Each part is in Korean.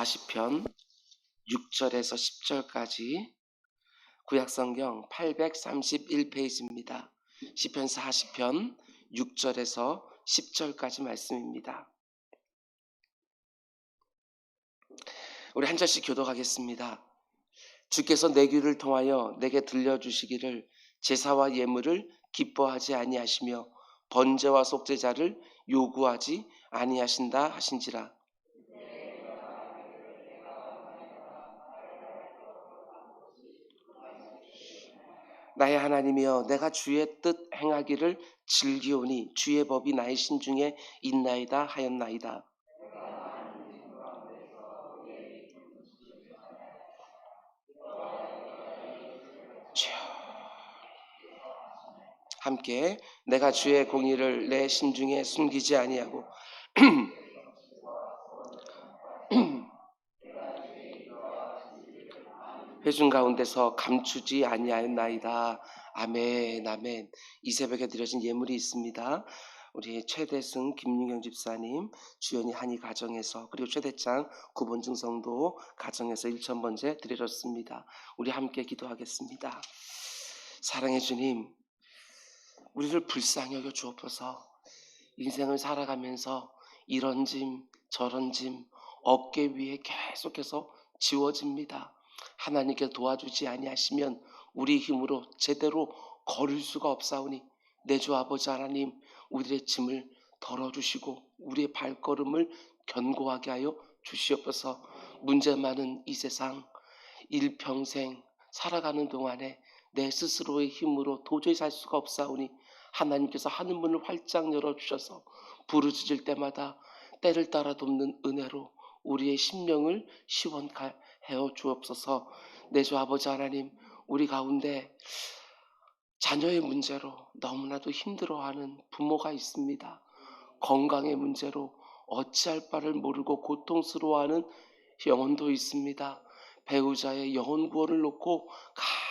40편 6절에서 10절까지 구약성경 831페이지입니다. 시편 40편 6절에서 10절까지 말씀입니다. 우리 한 절씩 교독하겠습니다. 주께서 내 귀를 통하여 내게 들려주시기를 제사와 예물을 기뻐하지 아니하시며 번제와 속죄자를 요구하지 아니하신다 하신지라. 나의 하나님이여, 내가 주의 뜻 행하기를 즐기오니 주의 법이 나의 심중에 있나이다 하였나이다. 함께 내가 주의 공의를 내 심중에 숨기지 아니하고 회중 가운데서 감추지 아니하였나이다. 아멘, 아멘. 이 새벽에 드려진 예물이 있습니다. 우리 최대승 김윤경 집사님 주연이 한이 가정에서, 그리고 최대창 구본중 성도 가정에서 1,000번째 드려졌습니다. 우리 함께 기도하겠습니다. 사랑의 주님, 우리를 불쌍히 여겨 주옵소서. 인생을 살아가면서 이런 짐 저런 짐 어깨 위에 계속해서 지워집니다. 하나님께 도와주지 아니하시면 우리 힘으로 제대로 걸을 수가 없사오니 내 주 아버지 하나님, 우리의 짐을 덜어주시고 우리의 발걸음을 견고하게 하여 주시옵소서. 문제 많은 이 세상 일평생 살아가는 동안에 내 스스로의 힘으로 도저히 살 수가 없사오니 하나님께서 하늘 문을 활짝 열어주셔서 부르짖을 때마다 때를 따라 돕는 은혜로 우리의 심령을 시원케 하여 주옵소서. 내 주 아버지 하나님, 우리 가운데 자녀의 문제로 너무나도 힘들어하는 부모가 있습니다. 건강의 문제로 어찌할 바를 모르고 고통스러워하는 영혼도 있습니다. 배우자의 영혼 구원을 놓고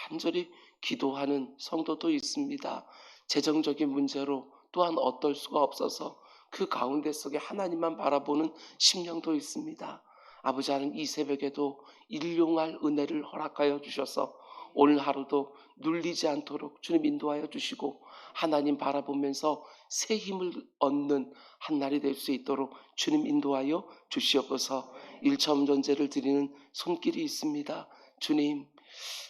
간절히 기도하는 성도도 있습니다. 재정적인 문제로 또한 어떨 수가 없어서 그 가운데 속에 하나님만 바라보는 심령도 있습니다. 아버지 하나님, 이 새벽에도 일용할 은혜를 허락하여 주셔서 오늘 하루도 눌리지 않도록 주님 인도하여 주시고 하나님 바라보면서 새 힘을 얻는 한 날이 될 수 있도록 주님 인도하여 주시옵소서. 일첨전제를 드리는 손길이 있습니다. 주님,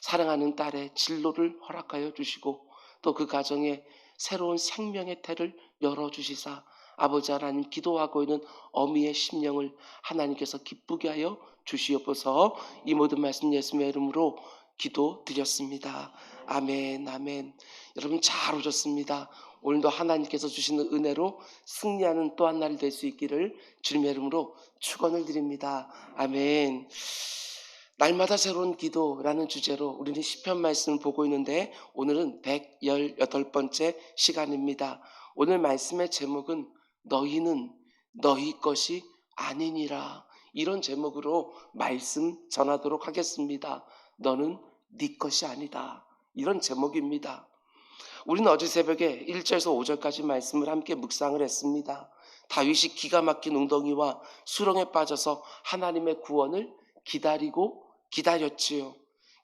사랑하는 딸의 진로를 허락하여 주시고 또 그 가정에 새로운 생명의 태를 열어주시사 아버지 하나님, 기도하고 있는 어미의 심령을 하나님께서 기쁘게 하여 주시옵소서. 이 모든 말씀 예수님의 이름으로 기도드렸습니다. 아멘, 아멘. 여러분 잘 오셨습니다. 오늘도 하나님께서 주시는 은혜로 승리하는 또 한 날이 될 수 있기를 주님의 이름으로 축원을 드립니다. 아멘. 날마다 새로운 기도라는 주제로 우리는 시편 말씀을 보고 있는데 오늘은 118번째 시간입니다. 오늘 말씀의 제목은 너희는 너희 것이 아니니라, 이런 제목으로 말씀 전하도록 하겠습니다. 너는 네 것이 아니다, 이런 제목입니다. 우리는 어제 새벽에 1절에서 5절까지 말씀을 함께 묵상을 했습니다. 다윗이 기가 막힌 웅덩이와 수렁에 빠져서 하나님의 구원을 기다리고 기다렸지요.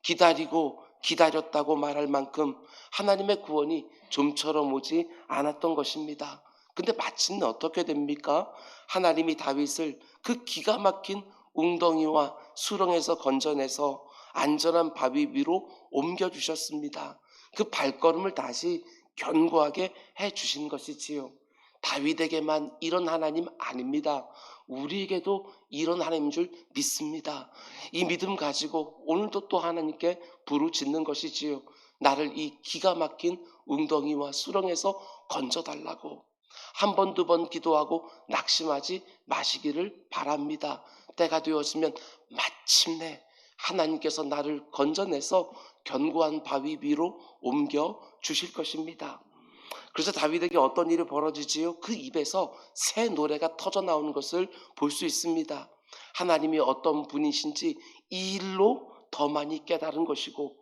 기다리고 기다렸다고 말할 만큼 하나님의 구원이 좀처럼 오지 않았던 것입니다. 근데 마침내 어떻게 됩니까? 하나님이 다윗을 그 기가 막힌 웅덩이와 수렁에서 건져내서 안전한 바위 위로 옮겨주셨습니다. 그 발걸음을 다시 견고하게 해주신 것이지요. 다윗에게만 이런 하나님 아닙니다. 우리에게도 이런 하나님인 줄 믿습니다. 이 믿음 가지고 오늘도 또 하나님께 부르짖는 것이지요. 나를 이 기가 막힌 웅덩이와 수렁에서 건져달라고. 한 번, 두 번 기도하고 낙심하지 마시기를 바랍니다. 때가 되었으면 마침내 하나님께서 나를 건져내서 견고한 바위 위로 옮겨 주실 것입니다. 그래서 다윗에게 어떤 일이 벌어지지요? 그 입에서 새 노래가 터져 나오는 것을 볼 수 있습니다. 하나님이 어떤 분이신지 이 일로 더 많이 깨달은 것이고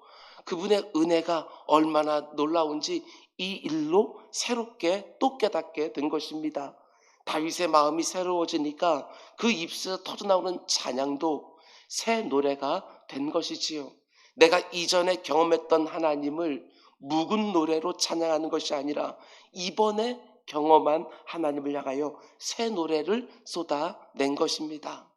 그분의 은혜가 얼마나 놀라운지 이 일로 새롭게 또 깨닫게 된 것입니다. 다윗의 마음이 새로워지니까 그 입술에서 터져나오는 찬양도 새 노래가 된 것이지요. 내가 이전에 경험했던 하나님을 묵은 노래로 찬양하는 것이 아니라 이번에 경험한 하나님을 향하여 새 노래를 쏟아낸 것입니다.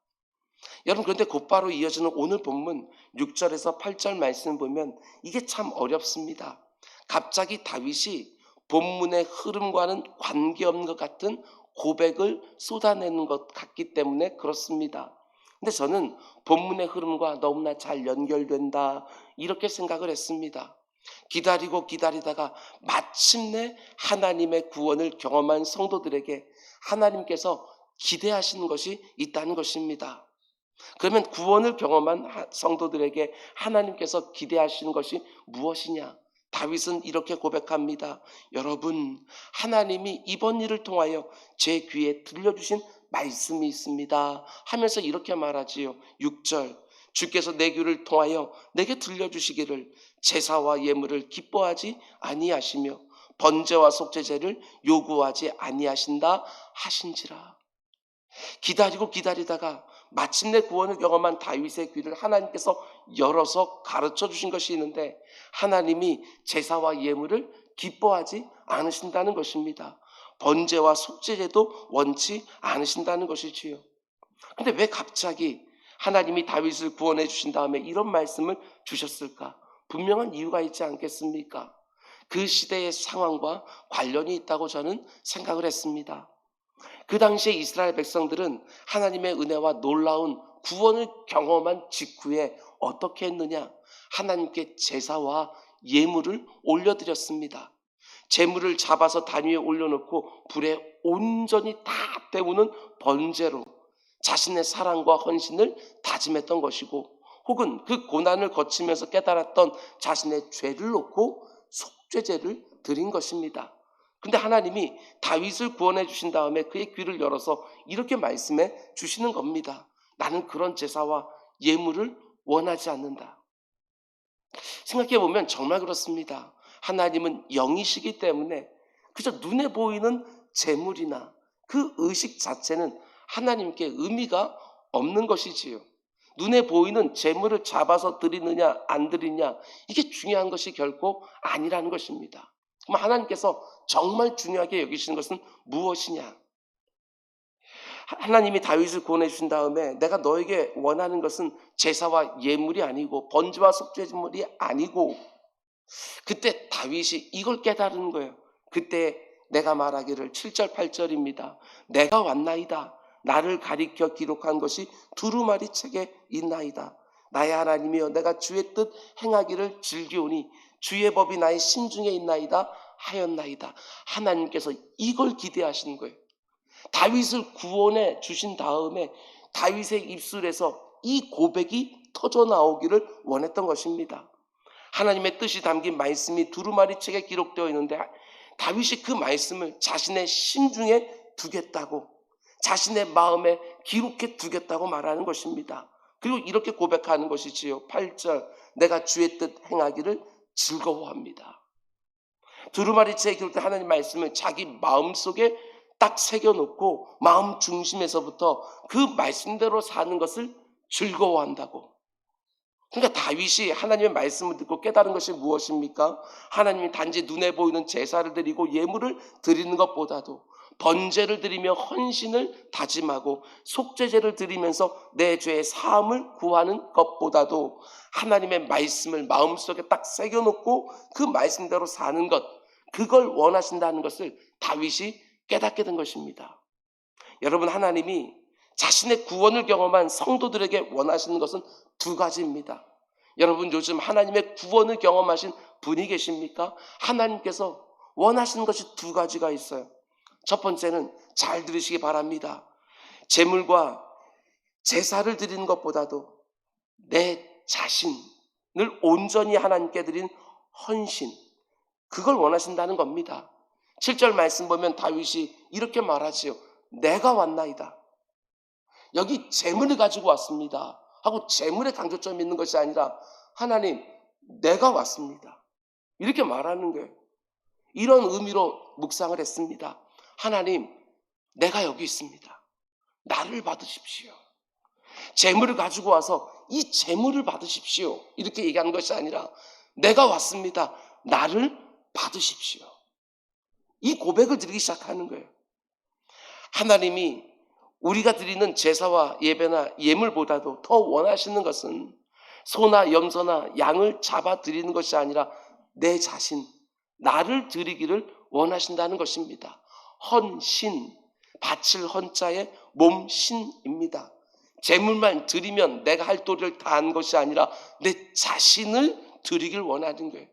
여러분, 그런데 곧바로 이어지는 오늘 본문 6절에서 8절 말씀 보면 이게 참 어렵습니다. 갑자기 다윗이 본문의 흐름과는 관계없는 것 같은 고백을 쏟아내는 것 같기 때문에 그렇습니다. 근데 저는 본문의 흐름과 너무나 잘 연결된다 이렇게 생각을 했습니다. 기다리고 기다리다가 마침내 하나님의 구원을 경험한 성도들에게 하나님께서 기대하시는 것이 있다는 것입니다. 그러면 구원을 경험한 성도들에게 하나님께서 기대하시는 것이 무엇이냐? 다윗은 이렇게 고백합니다. 여러분, 하나님이 이번 일을 통하여 제 귀에 들려주신 말씀이 있습니다 하면서 이렇게 말하지요. 6절, 주께서 내 귀를 통하여 내게 들려주시기를 제사와 예물을 기뻐하지 아니하시며 번제와 속죄제를 요구하지 아니하신다 하신지라. 기다리고 기다리다가 마침내 구원을 경험한 다윗의 귀를 하나님께서 열어서 가르쳐 주신 것이 있는데, 하나님이 제사와 예물을 기뻐하지 않으신다는 것입니다. 번제와 속죄제도 원치 않으신다는 것이지요. 근데 왜 갑자기 하나님이 다윗을 구원해 주신 다음에 이런 말씀을 주셨을까? 분명한 이유가 있지 않겠습니까? 그 시대의 상황과 관련이 있다고 저는 생각을 했습니다. 그 당시에 이스라엘 백성들은 하나님의 은혜와 놀라운 구원을 경험한 직후에 어떻게 했느냐? 하나님께 제사와 예물을 올려드렸습니다. 제물을 잡아서 단 위에 올려놓고 불에 온전히 다 태우는 번제로 자신의 사랑과 헌신을 다짐했던 것이고, 혹은 그 고난을 거치면서 깨달았던 자신의 죄를 놓고 속죄제를 드린 것입니다. 근데 하나님이 다윗을 구원해 주신 다음에 그의 귀를 열어서 이렇게 말씀해 주시는 겁니다. 나는 그런 제사와 예물을 원하지 않는다. 생각해 보면 정말 그렇습니다. 하나님은 영이시기 때문에 그저 눈에 보이는 제물이나 그 의식 자체는 하나님께 의미가 없는 것이지요. 눈에 보이는 제물을 잡아서 드리느냐 안 드리냐, 이게 중요한 것이 결코 아니라는 것입니다. 그럼 하나님께서 정말 중요하게 여기시는 것은 무엇이냐? 하나님이 다윗을 구원해 주신 다음에 내가 너에게 원하는 것은 제사와 예물이 아니고 번제와 속죄물이 아니고, 그때 다윗이 이걸 깨달은 거예요. 그때 내가 말하기를 7절 8절입니다. 내가 왔나이다. 나를 가리켜 기록한 것이 두루마리 책에 있나이다. 나의 하나님이여, 내가 주의 뜻 행하기를 즐기오니 주의 법이 나의 심중에 있나이다 하였나이다. 하나님께서 이걸 기대하시는 거예요. 다윗을 구원해 주신 다음에 다윗의 입술에서 이 고백이 터져 나오기를 원했던 것입니다. 하나님의 뜻이 담긴 말씀이 두루마리 책에 기록되어 있는데 다윗이 그 말씀을 자신의 심중에 두겠다고, 자신의 마음에 기록해 두겠다고 말하는 것입니다. 그리고 이렇게 고백하는 것이지요. 8절, 내가 주의 뜻 행하기를 즐거워합니다. 두루마리 책에 기록된 하나님 말씀을 자기 마음속에 딱 새겨놓고 마음 중심에서부터 그 말씀대로 사는 것을 즐거워한다고. 그러니까 다윗이 하나님의 말씀을 듣고 깨달은 것이 무엇입니까? 하나님이 단지 눈에 보이는 제사를 드리고 예물을 드리는 것보다도 번제를 드리며 헌신을 다짐하고 속죄제를 드리면서 내 죄의 사함을 구하는 것보다도 하나님의 말씀을 마음속에 딱 새겨놓고 그 말씀대로 사는 것, 그걸 원하신다는 것을 다윗이 깨닫게 된 것입니다. 여러분, 하나님이 자신의 구원을 경험한 성도들에게 원하시는 것은 두 가지입니다. 여러분, 요즘 하나님의 구원을 경험하신 분이 계십니까? 하나님께서 원하시는 것이 두 가지가 있어요. 첫 번째는 잘 들으시기 바랍니다. 제물과 제사를 드리는 것보다도 내 자신을 온전히 하나님께 드린 헌신, 그걸 원하신다는 겁니다. 7절 말씀 보면 다윗이 이렇게 말하지요. 내가 왔나이다. 여기 제물을 가지고 왔습니다 하고 제물에 강조점이 있는 것이 아니라 하나님, 내가 왔습니다, 이렇게 말하는 거예요. 이런 의미로 묵상을 했습니다. 하나님, 내가 여기 있습니다. 나를 받으십시오. 재물을 가지고 와서 이 재물을 받으십시오. 이렇게 얘기하는 것이 아니라 내가 왔습니다. 나를 받으십시오. 이 고백을 드리기 시작하는 거예요. 하나님이 우리가 드리는 제사와 예배나 예물보다도 더 원하시는 것은 소나 염소나 양을 잡아 드리는 것이 아니라 내 자신, 나를 드리기를 원하신다는 것입니다. 헌신, 바칠 헌자의 몸신입니다. 재물만 드리면 내가 할 도리를 다한 것이 아니라 내 자신을 드리길 원하는 거예요.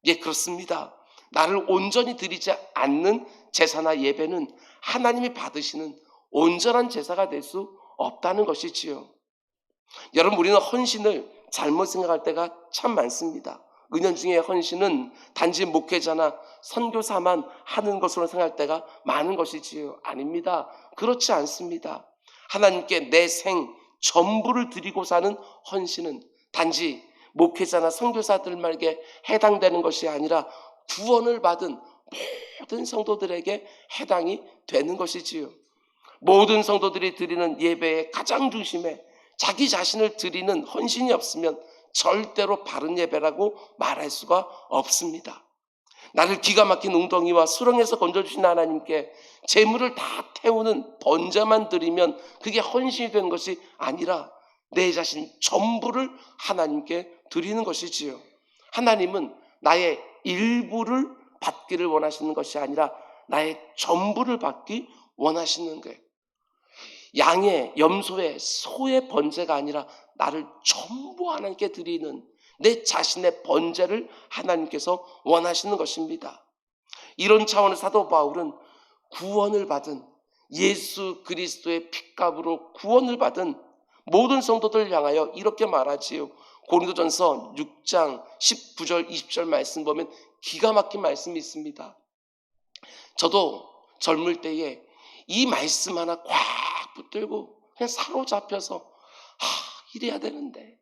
예, 그렇습니다. 나를 온전히 드리지 않는 제사나 예배는 하나님이 받으시는 온전한 제사가 될 수 없다는 것이지요. 여러분, 우리는 헌신을 잘못 생각할 때가 참 많습니다. 은연중에 헌신은 단지 목회자나 선교사만 하는 것으로 생각할 때가 많은 것이지요. 아닙니다. 그렇지 않습니다. 하나님께 내 생 전부를 드리고 사는 헌신은 단지 목회자나 선교사들에게 해당되는 것이 아니라 구원을 받은 모든 성도들에게 해당이 되는 것이지요. 모든 성도들이 드리는 예배의 가장 중심에 자기 자신을 드리는 헌신이 없으면 절대로 바른 예배라고 말할 수가 없습니다. 나를 기가 막힌 웅덩이와 수렁에서 건져주신 하나님께 재물을 다 태우는 번제만 드리면 그게 헌신이 되는 것이 아니라 내 자신 전부를 하나님께 드리는 것이지요. 하나님은 나의 일부를 받기를 원하시는 것이 아니라 나의 전부를 받기 원하시는 거예요. 양의, 염소의, 소의 번제가 아니라 나를 전부 하나님께 드리는 내 자신의 번제를 하나님께서 원하시는 것입니다. 이런 차원에서 사도 바울은 구원을 받은 예수 그리스도의 핏값으로 구원을 받은 모든 성도들을 향하여 이렇게 말하지요. 고린도전서 6장 19절 20절 말씀 보면 기가 막힌 말씀이 있습니다. 저도 젊을 때에 이 말씀 하나 꽉 붙들고 그냥 사로잡혀서 이래야 되는데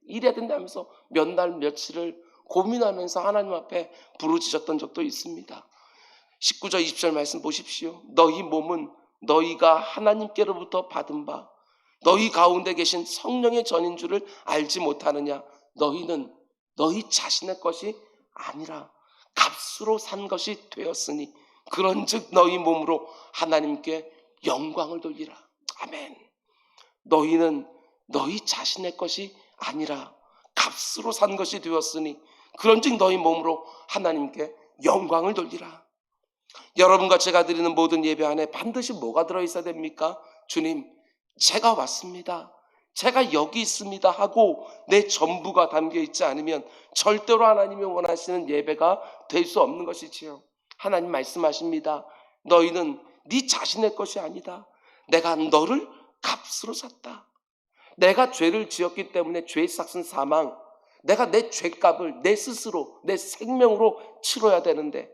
하면서 몇 날 며칠을 고민하면서 하나님 앞에 부르짖었던 적도 있습니다. 19절 20절 말씀 보십시오. 너희 몸은 너희가 하나님께로부터 받은 바 너희 가운데 계신 성령의 전인 줄을 알지 못하느냐. 너희는 너희 자신의 것이 아니라 값으로 산 것이 되었으니 그런즉 너희 몸으로 하나님께 영광을 돌리라. 아멘. 너희는 너희 자신의 것이 아니라 값으로 산 것이 되었으니 그런즉 너희 몸으로 하나님께 영광을 돌리라. 여러분과 제가 드리는 모든 예배 안에 반드시 뭐가 들어있어야 됩니까? 주님, 제가 왔습니다. 제가 여기 있습니다 하고 내 전부가 담겨있지 않으면 절대로 하나님이 원하시는 예배가 될 수 없는 것이지요. 하나님 말씀하십니다. 너희는 네 자신의 것이 아니다. 내가 너를 값으로 샀다. 내가 죄를 지었기 때문에 죄의 삭은 사망, 내가 내 죄값을 내 스스로 내 생명으로 치러야 되는데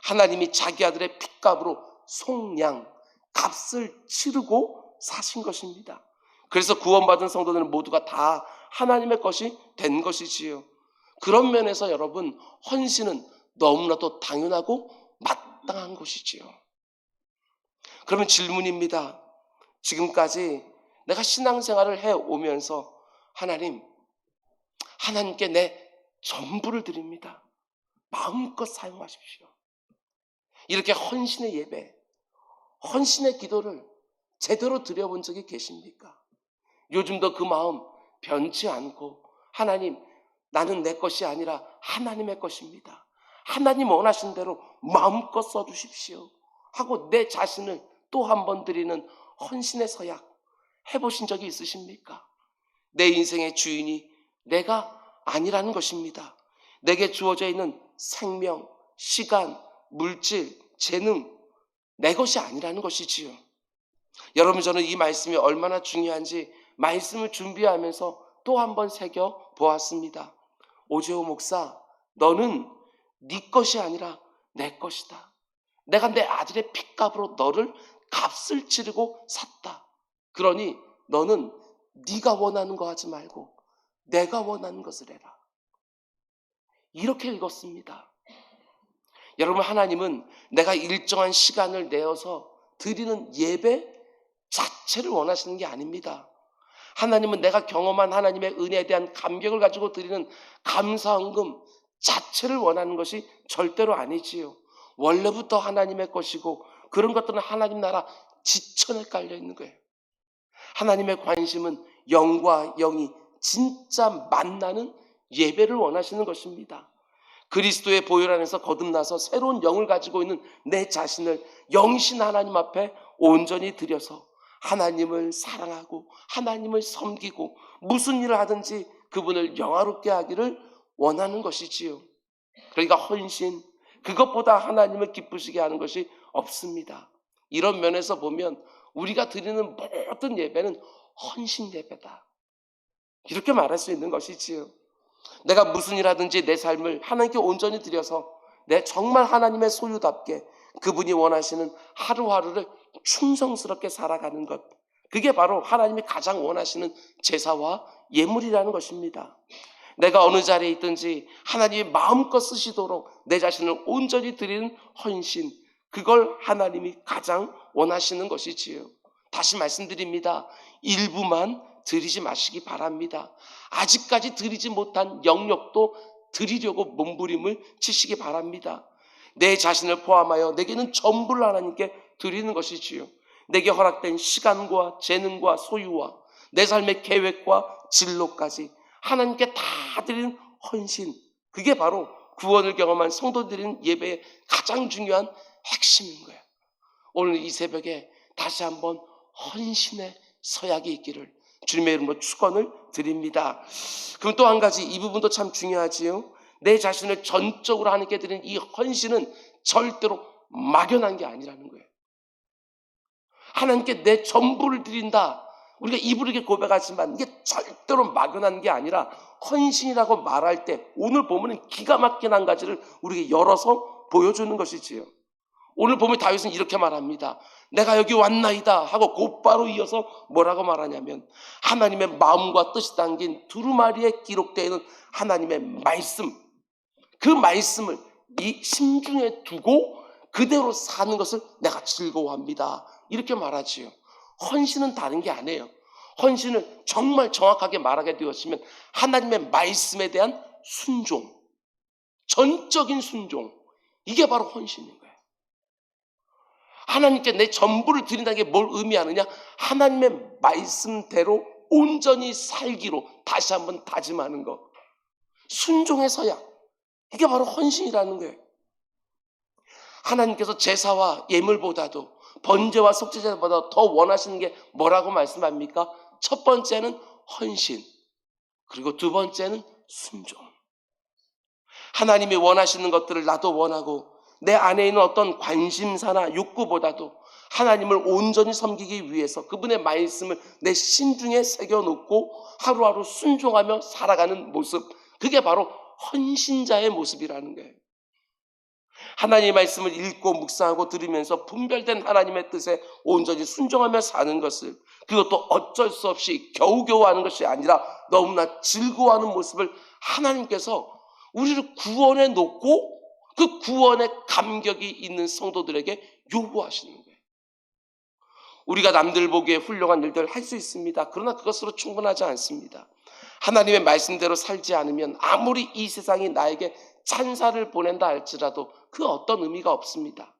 하나님이 자기 아들의 핏값으로 속량, 값을 치르고 사신 것입니다. 그래서 구원받은 성도들은 모두가 다 하나님의 것이 된 것이지요. 그런 면에서 여러분, 헌신은 너무나도 당연하고 마땅한 것이지요. 그러면 질문입니다. 지금까지 내가 신앙생활을 해오면서 하나님께 내 전부를 드립니다. 마음껏 사용하십시오. 이렇게 헌신의 예배, 헌신의 기도를 제대로 드려본 적이 계십니까? 요즘도 그 마음 변치 않고 하나님, 나는 내 것이 아니라 하나님의 것입니다. 하나님 원하신 대로 마음껏 써주십시오 하고 내 자신을 또 한 번 드리는 헌신의 서약 해보신 적이 있으십니까? 내 인생의 주인이 내가 아니라는 것입니다. 내게 주어져 있는 생명, 시간, 물질, 재능, 내 것이 아니라는 것이지요. 여러분, 저는 이 말씀이 얼마나 중요한지 말씀을 준비하면서 또 한 번 새겨보았습니다. 오재호 목사, 너는 네 것이 아니라 내 것이다. 내가 내 아들의 핏값으로 너를 값을 치르고 샀다. 그러니 너는 네가 원하는 거 하지 말고 내가 원하는 것을 해라. 이렇게 읽었습니다. 여러분, 하나님은 내가 일정한 시간을 내어서 드리는 예배 자체를 원하시는 게 아닙니다. 하나님은 내가 경험한 하나님의 은혜에 대한 감격을 가지고 드리는 감사헌금 자체를 원하는 것이 절대로 아니지요. 원래부터 하나님의 것이고 그런 것들은 하나님 나라 지천에 깔려 있는 거예요. 하나님의 관심은 영과 영이 진짜 만나는 예배를 원하시는 것입니다. 그리스도의 보혈 안에서 거듭나서 새로운 영을 가지고 있는 내 자신을 영이신 하나님 앞에 온전히 드려서 하나님을 사랑하고 하나님을 섬기고 무슨 일을 하든지 그분을 영화롭게 하기를 원하는 것이지요. 그러니까 헌신, 그것보다 하나님을 기쁘시게 하는 것이 없습니다. 이런 면에서 보면 우리가 드리는 모든 예배는 헌신 예배다, 이렇게 말할 수 있는 것이지요. 내가 무슨 일 하든지 내 삶을 하나님께 온전히 드려서 내 정말 하나님의 소유답게 그분이 원하시는 하루하루를 충성스럽게 살아가는 것, 그게 바로 하나님이 가장 원하시는 제사와 예물이라는 것입니다. 내가 어느 자리에 있든지 하나님이 마음껏 쓰시도록 내 자신을 온전히 드리는 헌신, 그걸 하나님이 가장 원하시는 것이지요. 다시 말씀드립니다. 일부만 드리지 마시기 바랍니다. 아직까지 드리지 못한 영역도 드리려고 몸부림을 치시기 바랍니다. 내 자신을 포함하여 내게는 전부를 하나님께 드리는 것이지요. 내게 허락된 시간과 재능과 소유와 내 삶의 계획과 진로까지 하나님께 다 드리는 헌신, 그게 바로 구원을 경험한 성도들인 예배의 가장 중요한 핵심인 거예요. 오늘 이 새벽에 다시 한번 헌신의 서약이 있기를 주님의 이름으로 축원을 드립니다. 그럼 또 한 가지, 이 부분도 참 중요하지요. 내 자신을 전적으로 하나님께 드리는 이 헌신은 절대로 막연한 게 아니라는 거예요. 하나님께 내 전부를 드린다, 우리가 입으로 이렇게 고백하지만 이게 절대로 막연한 게 아니라 헌신이라고 말할 때 오늘 보면 기가 막힌 한 가지를 우리에게 열어서 보여주는 것이지요. 오늘 보면 다윗은 이렇게 말합니다. 내가 여기 왔나이다 하고 곧바로 이어서 뭐라고 말하냐면 하나님의 마음과 뜻이 담긴 두루마리에 기록되어 있는 하나님의 말씀, 그 말씀을 이 심중에 두고 그대로 사는 것을 내가 즐거워합니다, 이렇게 말하지요. 헌신은 다른 게 아니에요. 헌신을 정말 정확하게 말하게 되었으면 하나님의 말씀에 대한 순종, 전적인 순종, 이게 바로 헌신인 거예요. 하나님께 내 전부를 드린다는 게 뭘 의미하느냐? 하나님의 말씀대로 온전히 살기로 다시 한번 다짐하는 것, 순종의 서약, 이게 바로 헌신이라는 거예요. 하나님께서 제사와 예물보다도 번제와 속죄제보다 더 원하시는 게 뭐라고 말씀합니까? 첫 번째는 헌신, 그리고 두 번째는 순종. 하나님이 원하시는 것들을 나도 원하고 내 안에 있는 어떤 관심사나 욕구보다도 하나님을 온전히 섬기기 위해서 그분의 말씀을 내 심중에 새겨놓고 하루하루 순종하며 살아가는 모습, 그게 바로 헌신자의 모습이라는 거예요. 하나님의 말씀을 읽고 묵상하고 들으면서 분별된 하나님의 뜻에 온전히 순종하며 사는 것을, 그것도 어쩔 수 없이 겨우겨우 하는 것이 아니라 너무나 즐거워하는 모습을 하나님께서 우리를 구원해 놓고 그 구원의 감격이 있는 성도들에게 요구하시는 거예요. 우리가 남들 보기에 훌륭한 일들을 할 수 있습니다. 그러나 그것으로 충분하지 않습니다. 하나님의 말씀대로 살지 않으면 아무리 이 세상이 나에게 찬사를 보낸다 할지라도 그 어떤 의미가 없습니다.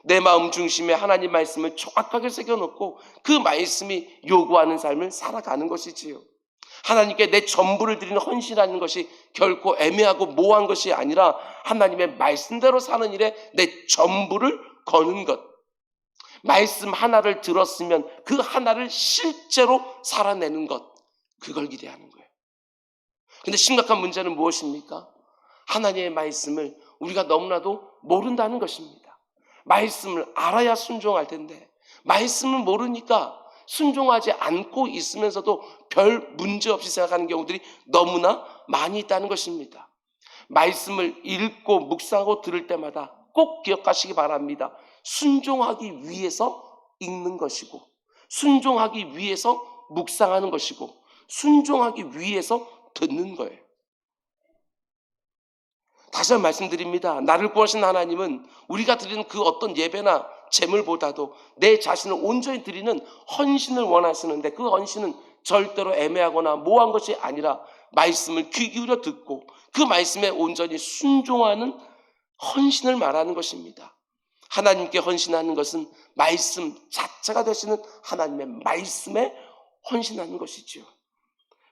내 마음 중심에 하나님 말씀을 정확하게 새겨놓고 그 말씀이 요구하는 삶을 살아가는 것이지요. 하나님께 내 전부를 드리는 헌신이라는 것이 결코 애매하고 모호한 것이 아니라 하나님의 말씀대로 사는 일에 내 전부를 거는 것, 말씀 하나를 들었으면 그 하나를 실제로 살아내는 것, 그걸 기대하는 거예요. 근데 심각한 문제는 무엇입니까? 하나님의 말씀을 우리가 너무나도 모른다는 것입니다. 말씀을 알아야 순종할 텐데 말씀을 모르니까 순종하지 않고 있으면서도 별 문제 없이 생각하는 경우들이 너무나 많이 있다는 것입니다. 말씀을 읽고 묵상하고 들을 때마다 꼭 기억하시기 바랍니다. 순종하기 위해서 읽는 것이고, 순종하기 위해서 묵상하는 것이고, 순종하기 위해서 듣는 거예요. 다시 한번 말씀드립니다. 나를 구하신 하나님은 우리가 드리는 그 어떤 예배나 재물보다도 내 자신을 온전히 드리는 헌신을 원하시는데, 그 헌신은 절대로 애매하거나 모호한 것이 아니라 말씀을 귀 기울여 듣고 그 말씀에 온전히 순종하는 헌신을 말하는 것입니다. 하나님께 헌신하는 것은 말씀 자체가 되시는 하나님의 말씀에 헌신하는 것이지요.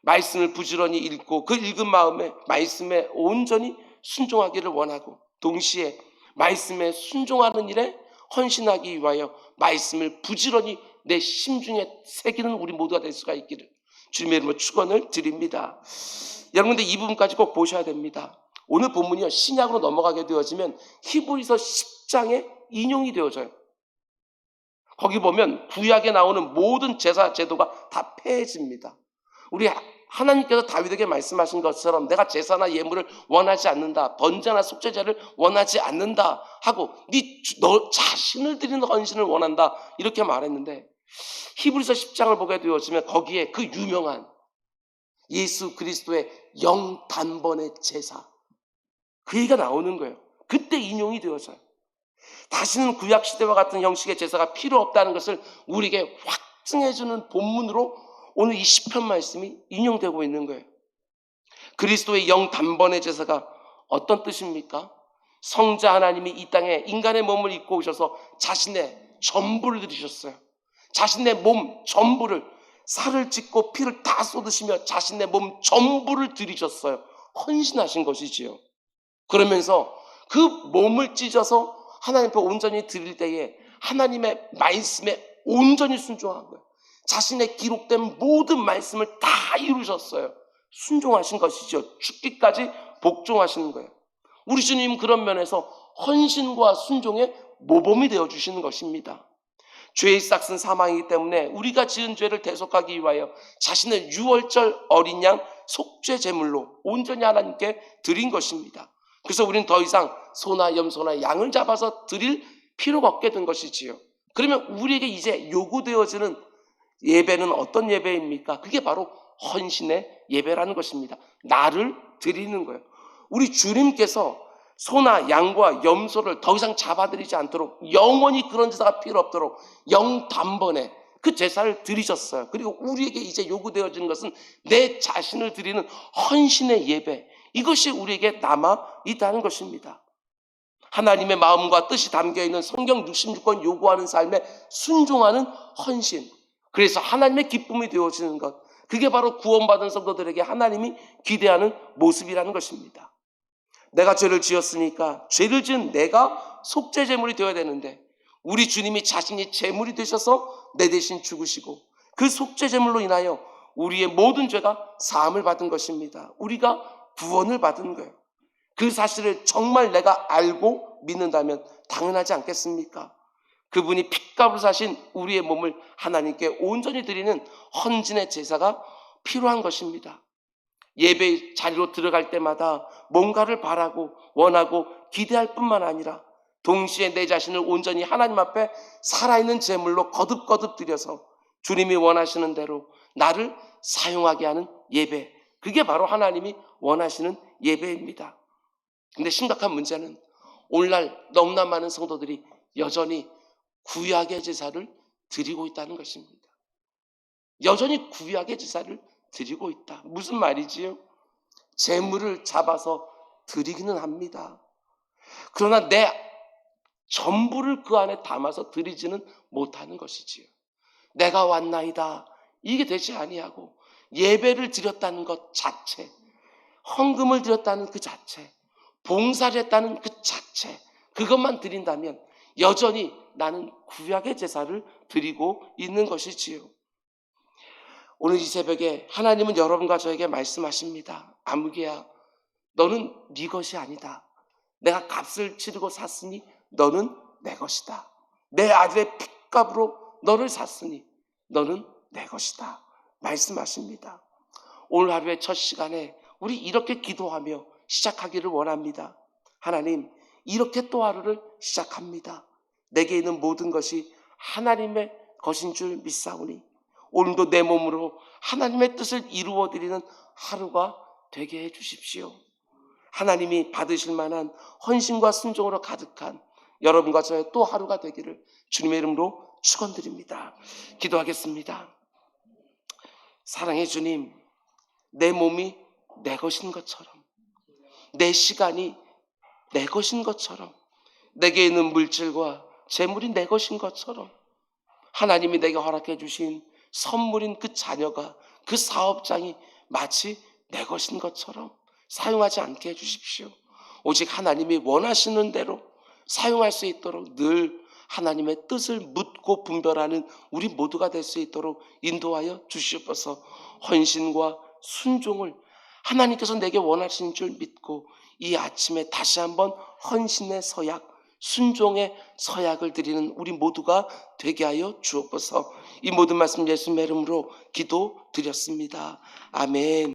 말씀을 부지런히 읽고 그 읽은 마음에 말씀에 온전히 순종하기를 원하고, 동시에 말씀에 순종하는 일에 헌신하기 위하여 말씀을 부지런히 내 심중에 새기는 우리 모두가 될 수가 있기를 주님의 이름으로 축원을 드립니다. 여러분들 이 부분까지 꼭 보셔야 됩니다. 오늘 본문이요, 신약으로 넘어가게 되어지면 히브리서 10장에 인용이 되어져요. 거기 보면 구약에 나오는 모든 제사 제도가 다 폐해집니다. 우리 하나님께서 다윗에게 말씀하신 것처럼 내가 제사나 예물을 원하지 않는다, 번제나 속죄제를 원하지 않는다 하고 너 자신을 드리는 헌신을 원한다, 이렇게 말했는데, 히브리서 10장을 보게 되어지면 거기에 그 유명한 예수 그리스도의 영단번의 제사, 그 얘기가 나오는 거예요. 그때 인용이 되어져요. 다시는 구약시대와 같은 형식의 제사가 필요 없다는 것을 우리에게 확증해주는 본문으로 오늘 이 시편 말씀이 인용되고 있는 거예요. 그리스도의 영단번의 제사가 어떤 뜻입니까? 성자 하나님이 이 땅에 인간의 몸을 입고 오셔서 자신의 전부를 드리셨어요. 자신의 몸 전부를, 살을 찢고 피를 다 쏟으시며 자신의 몸 전부를 드리셨어요. 헌신하신 것이지요. 그러면서 그 몸을 찢어서 하나님 앞에 온전히 드릴 때에 하나님의 말씀에 온전히 순종한 거예요. 자신의 기록된 모든 말씀을 다 이루셨어요. 순종하신 것이죠. 죽기까지 복종하시는 거예요. 우리 주님 그런 면에서 헌신과 순종의 모범이 되어주시는 것입니다. 죄의 싹은 사망이기 때문에 우리가 지은 죄를 대속하기 위하여 자신의 유월절 어린 양 속죄 제물로 온전히 하나님께 드린 것입니다. 그래서 우리는 더 이상 소나 염소나 양을 잡아서 드릴 필요가 없게 된 것이지요. 그러면 우리에게 이제 요구되어지는 예배는 어떤 예배입니까? 그게 바로 헌신의 예배라는 것입니다. 나를 드리는 거예요. 우리 주님께서 소나 양과 염소를 더 이상 잡아들이지 않도록, 영원히 그런 제사가 필요 없도록 영단번에 그 제사를 드리셨어요. 그리고 우리에게 이제 요구되어지는 것은 내 자신을 드리는 헌신의 예배, 이것이 우리에게 남아 있다는 것입니다. 하나님의 마음과 뜻이 담겨있는 성경 66권 요구하는 삶에 순종하는 헌신, 그래서 하나님의 기쁨이 되어지는 것, 그게 바로 구원받은 성도들에게 하나님이 기대하는 모습이라는 것입니다. 내가 죄를 지었으니까 죄를 지은 내가 속죄 제물이 되어야 되는데, 우리 주님이 자신이 제물이 되셔서 내 대신 죽으시고 그 속죄 제물로 인하여 우리의 모든 죄가 사함을 받은 것입니다. 우리가 구원을 받은 거예요. 그 사실을 정말 내가 알고 믿는다면 당연하지 않겠습니까? 그분이 핏값을 사신 우리의 몸을 하나님께 온전히 드리는 헌신의 제사가 필요한 것입니다. 예배 자리로 들어갈 때마다 뭔가를 바라고 원하고 기대할 뿐만 아니라 동시에 내 자신을 온전히 하나님 앞에 살아있는 제물로 거듭거듭 드려서 주님이 원하시는 대로 나를 사용하게 하는 예배, 그게 바로 하나님이 원하시는 예배입니다. 근데 심각한 문제는 오늘날 너무나 많은 성도들이 여전히 구약의 제사를 드리고 있다는 것입니다. 여전히 구약의 제사를 드리고 있다. 무슨 말이지요? 제물을 잡아서 드리기는 합니다. 그러나 내 전부를 그 안에 담아서 드리지는 못하는 것이지요. 내가 왔나이다, 이게 되지 아니하고 예배를 드렸다는 것 자체, 헌금을 드렸다는 그 자체, 봉사를 했다는 그 자체, 그것만 드린다면 여전히 나는 구약의 제사를 드리고 있는 것이지요. 오늘 이 새벽에 하나님은 여러분과 저에게 말씀하십니다. 아무개야, 너는 네 것이 아니다. 내가 값을 치르고 샀으니 너는 내 것이다. 내 아들의 핏값으로 너를 샀으니 너는 내 것이다. 말씀하십니다. 오늘 하루의 첫 시간에 우리 이렇게 기도하며 시작하기를 원합니다. 하나님, 이렇게 또 하루를 시작합니다. 내게 있는 모든 것이 하나님의 것인 줄 믿사오니 오늘도 내 몸으로 하나님의 뜻을 이루어드리는 하루가 되게 해 주십시오. 하나님이 받으실 만한 헌신과 순종으로 가득한 여러분과 저의 또 하루가 되기를 주님의 이름으로 축원드립니다. 기도하겠습니다. 사랑의 주님, 내 몸이 내 것인 것처럼, 내 시간이 내 것인 것처럼, 내게 있는 물질과 재물이 내 것인 것처럼, 하나님이 내게 허락해 주신 선물인 그 자녀가, 그 사업장이 마치 내 것인 것처럼 사용하지 않게 해주십시오. 오직 하나님이 원하시는 대로 사용할 수 있도록 늘 하나님의 뜻을 묻고 분별하는 우리 모두가 될 수 있도록 인도하여 주시옵소서. 헌신과 순종을 하나님께서 내게 원하시는 줄 믿고 이 아침에 다시 한번 헌신의 서약, 순종의 서약을 드리는 우리 모두가 되게 하여 주옵소서. 이 모든 말씀 예수님의 이름으로 기도드렸습니다. 아멘.